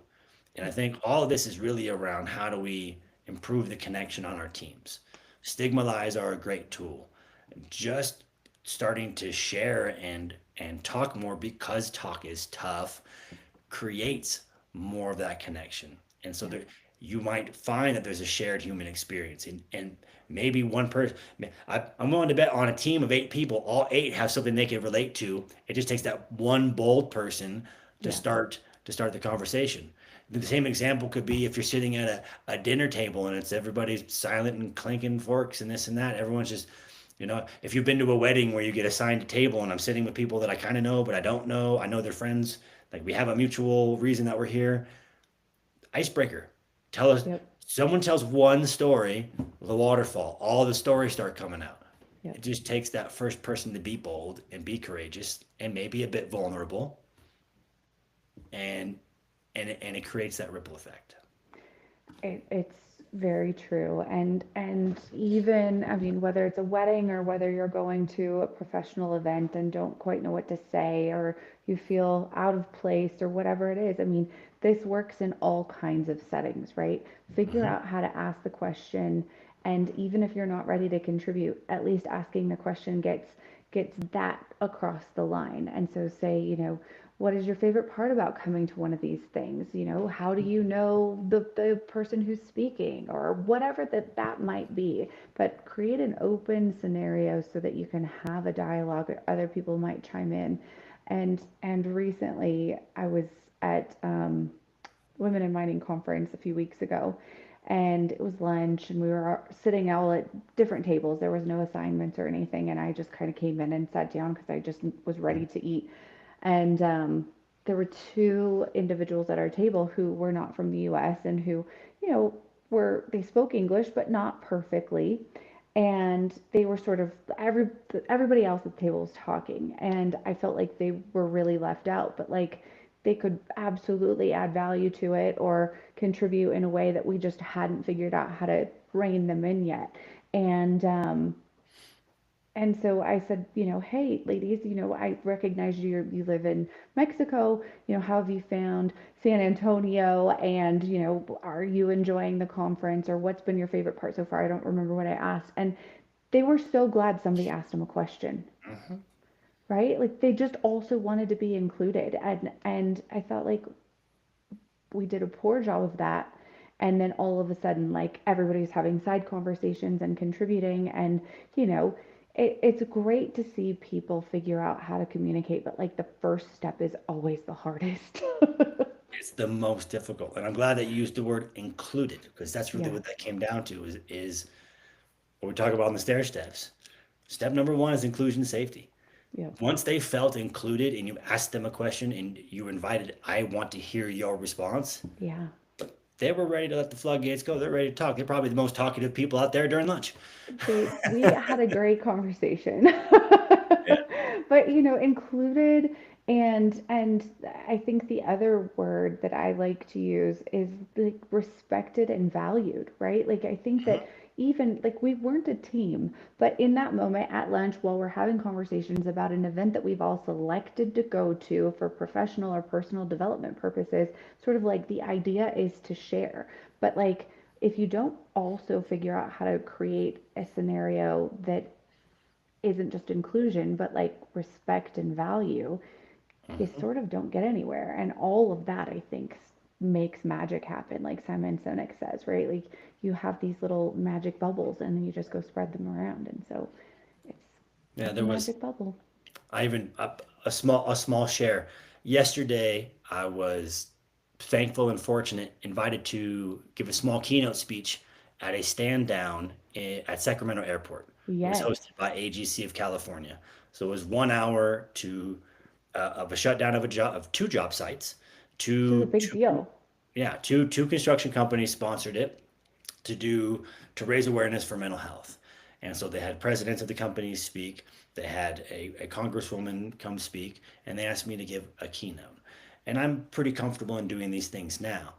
And I yeah, think all of this is really around how do we improve the connection on our teams. Stigmalize are a great tool. Just starting to share and talk more because talk is tough creates more of that connection. And so yeah, there, you might find that there's a shared human experience, and maybe one person. I'm willing to bet on a team of 8 people, all 8 have something they can relate to. It just takes that one bold person to yeah, start the conversation. The same example could be if you're sitting at a dinner table and it's everybody's silent and clinking forks and this and that. Everyone's just, if you've been to a wedding where you get assigned a table and I'm sitting with people that I kind of know, but I don't know, I know they're friends, like we have a mutual reason that we're here. Icebreaker. Tell us, yep, someone tells one story, the waterfall, all the stories start coming out. yep. It just takes that first person to be bold and be courageous and maybe a bit vulnerable, and it creates that ripple effect. It's very true. And even, I mean, whether it's a wedding or whether you're going to a professional event and don't quite know what to say, or you feel out of place or whatever it is, I mean, this works in all kinds of settings, right? Figure Hmm. out how to ask the question, and even if you're not ready to contribute, at least asking the question gets that across the line. And so say, what is your favorite part about coming to one of these things? How do you know the person who's speaking, or whatever that might be? But create an open scenario so that you can have a dialogue, or other people might chime in. And recently I was at Women in Mining conference a few weeks ago, and it was lunch, and we were sitting all at different tables. There was no assignments or anything, and I just kind of came in and sat down because I just was ready to eat. And there were two individuals at our table who were not from the US, and who, you know, they spoke English, but not perfectly. And they were sort of everybody else at the table was talking, and I felt like they were really left out, but like they could absolutely add value to it or contribute in a way that we just hadn't figured out how to rein them in yet. And and so I said, hey, ladies, I recognize you live in Mexico. How have you found San Antonio? And, are you enjoying the conference, or what's been your favorite part so far? I don't remember what I asked. And they were so glad somebody asked them a question, Hmm. right? Like they just also wanted to be included. And I felt like we did a poor job of that. And then all of a sudden, like everybody's having side conversations and contributing. And, you know, it's great to see people figure out how to communicate, but like the first step is always the hardest. It's the most difficult, and I'm glad that you used the word included because that's really Yeah. what that came down to is what we talk about in the stair steps. Step number one is inclusion safety. Yep. Once they felt included and you asked them a question and you invited, I want to hear your response, Yeah. they were ready to let the floodgates go. They're ready to talk. They're probably the most talkative people out there during lunch. We had a great conversation. Yeah. But included, and I think the other word that I like to use is like respected and valued, right? Like I think that even like we weren't a team, but in that moment at lunch while we're having conversations about an event that we've all selected to go to for professional or personal development purposes, sort of like the idea is to share. But like if you don't also figure out how to create a scenario that isn't just inclusion, but like respect and value, you Mhm. sort of don't get anywhere. And all of that, I think, makes magic happen, like Simon Sinek says, right? Like you have these little magic bubbles and then you just go spread them around. And so it's Yeah, like a there was magic bubble. I even a small share. Yesterday, I was thankful and fortunate, invited to give a small keynote speech at a stand down at Sacramento Airport. It was Yes. hosted by AGC of California. So it was 1 hour of a shutdown of two job sites. This is a Two, big two, deal. yeah, two construction companies sponsored it to do to raise awareness for mental health. And so they had presidents of the companies speak, they had a congresswoman come speak, and they asked me to give a keynote. And I'm pretty comfortable in doing these things now.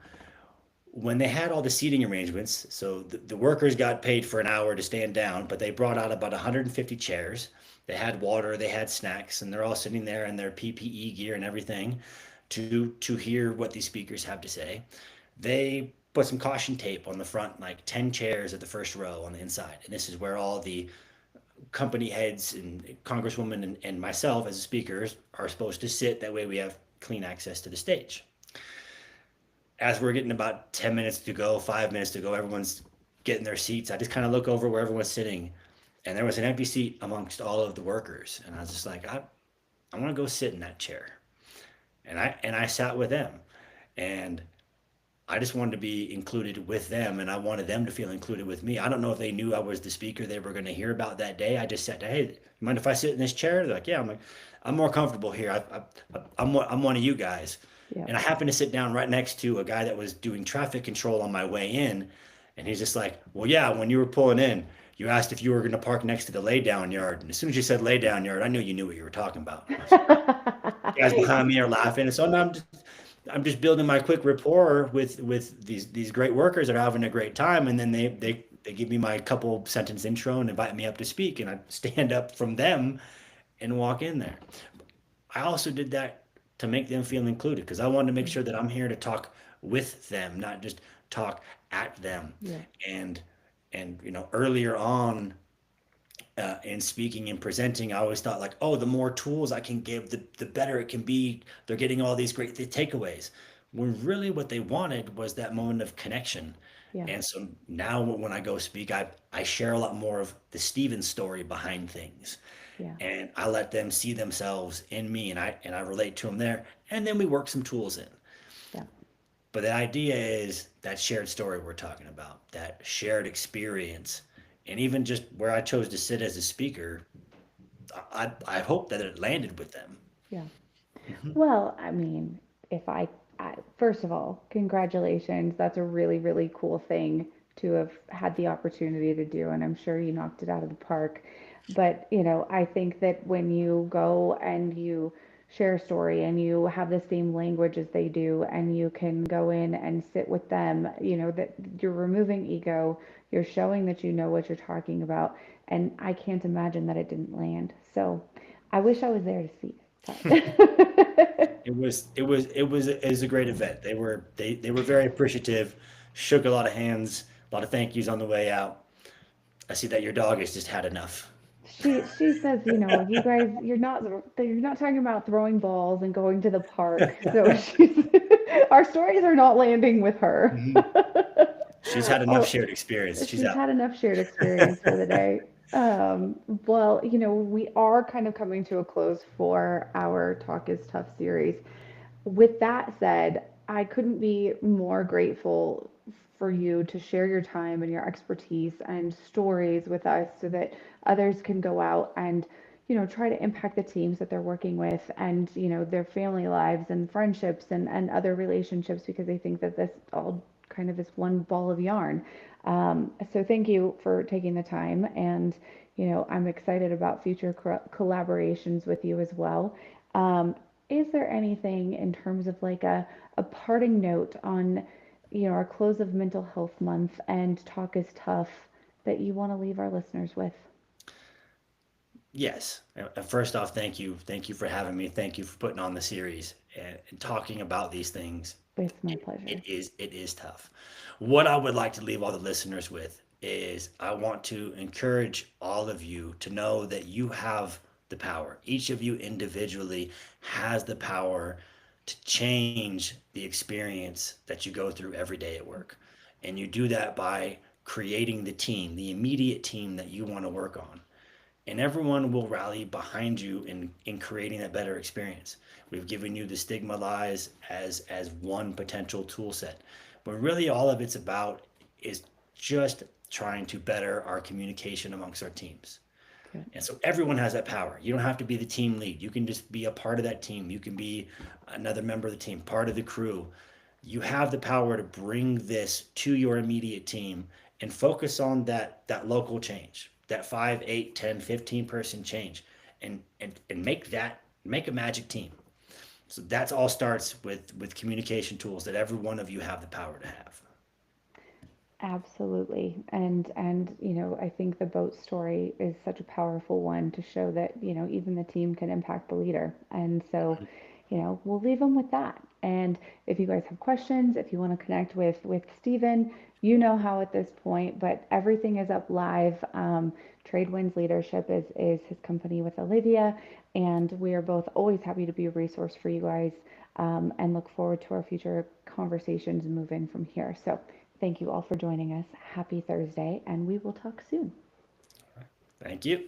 When they had all the seating arrangements, so the workers got paid for an hour to stand down, but they brought out about 150 chairs. They had water, they had snacks, and they're all sitting there in their PPE gear and everything to hear what these speakers have to say. They put some caution tape on the front, like 10 chairs at the first row on the inside. And this is where all the company heads and congresswomen and myself as speakers are supposed to sit. That way we have clean access to the stage. As we're getting about 10 minutes to go, 5 minutes to go, everyone's getting their seats. I just kind of look over where everyone's sitting, and there was an empty seat amongst all of the workers. And I was just like, I want to go sit in that chair. And I sat with them. And I just wanted to be included with them, and I wanted them to feel included with me. I don't know if they knew I was the speaker they were going to hear about that day. I just said, "Hey, you mind if I sit in this chair?" They're like, "Yeah." I'm like, "I'm more comfortable here. I'm one of you guys." Yep. And I happened to sit down right next to a guy that was doing traffic control on my way in, and he's just like, "Well, yeah, when you were pulling in, you asked if you were going to park next to the lay down yard, and as soon as you said lay down yard, I knew you knew what you were talking about." And I was like, "Great." The guys behind me are laughing, and so now I'm just building my quick rapport with these great workers that are having a great time, and then they give me my couple sentence intro and invite me up to speak, and I stand up from them and walk in there. I also did that to make them feel included because I wanted to make Yeah. sure that I'm here to talk with them, not just talk at them. Yeah. And earlier on in speaking and presenting, I always thought like, oh, the more tools I can give, the better it can be. They're getting all these great takeaways. When really what they wanted was that moment of connection. Yeah. And so now when I go speak, I share a lot more of the Steven story behind things, Yeah. and I let them see themselves in me, and I relate to them there, and then we work some tools in. Yeah. But the idea is that shared story we're talking about, that shared experience, and even just where I chose to sit as a speaker, I hope that it landed with them. Yeah. Mhm. Well, I mean, if first of all, congratulations. That's a really, really cool thing to have had the opportunity to do, and I'm sure you knocked it out of the park. But, I think that when you go and you share a story and you have the same language as they do, and you can go in and sit with them, that you're removing ego, you're showing that you know what you're talking about, and I can't imagine that it didn't land. So I wish I was there to see it, but. It was a great event. They were very appreciative, shook a lot of hands, a lot of thank yous on the way out. I see that your dog has just had enough. She says, you guys, you're not talking about throwing balls and going to the park. So our stories are not landing with her. Mhm. She's had enough Oh, shared experience. She's she's out. had enough shared experience for the day. Well, we are kind of coming to a close for our Talk is Tough series. With that said, I couldn't be more grateful for you to share your time and your expertise and stories with us so that others can go out and, try to impact the teams that they're working with and, their family lives and friendships and other relationships because they think that this all kind of is one ball of yarn. So thank you for taking the time. And, I'm excited about future collaborations with you as well. Um, is there anything in terms of like a parting note on, our close of mental health month and talk is tough that you want to leave our listeners with? Yes. First off, thank you. Thank you for having me. Thank you for putting on the series and talking about these things. It's my It, it pleasure. is it is tough. What I would like to leave all the listeners with is I want to encourage all of you to know that you have the power. Each of you individually has the power to change the experience that you go through every day at work. And you do that by creating the team, the immediate team that you want to work on, and everyone will rally behind you in creating a better experience. We've given you the stigma lies as one potential tool set, but really all of it's about is just trying to better our communication amongst our teams. Good. And so everyone has that power. You don't have to be the team lead. You can just be a part of that team. You can be another member of the team, part of the crew. You have the power to bring this to your immediate team and focus on that local change, that 5, 8, 10, 15 person change, and make a magic team. So that's all starts with communication tools that every one of you have the power to have. Absolutely. And I think the boat story is such a powerful one to show that, even the team can impact the leader. And so, we'll leave them with that. And if you guys have questions, if you want to connect with Stephen, you know how at this point, but everything is up live. Tradewinds Leadership is his company with Olivia, and we are both always happy to be a resource for you guys, and look forward to our future conversations moving from here. So thank you all for joining us. Happy Thursday, and we will talk soon. Thank you.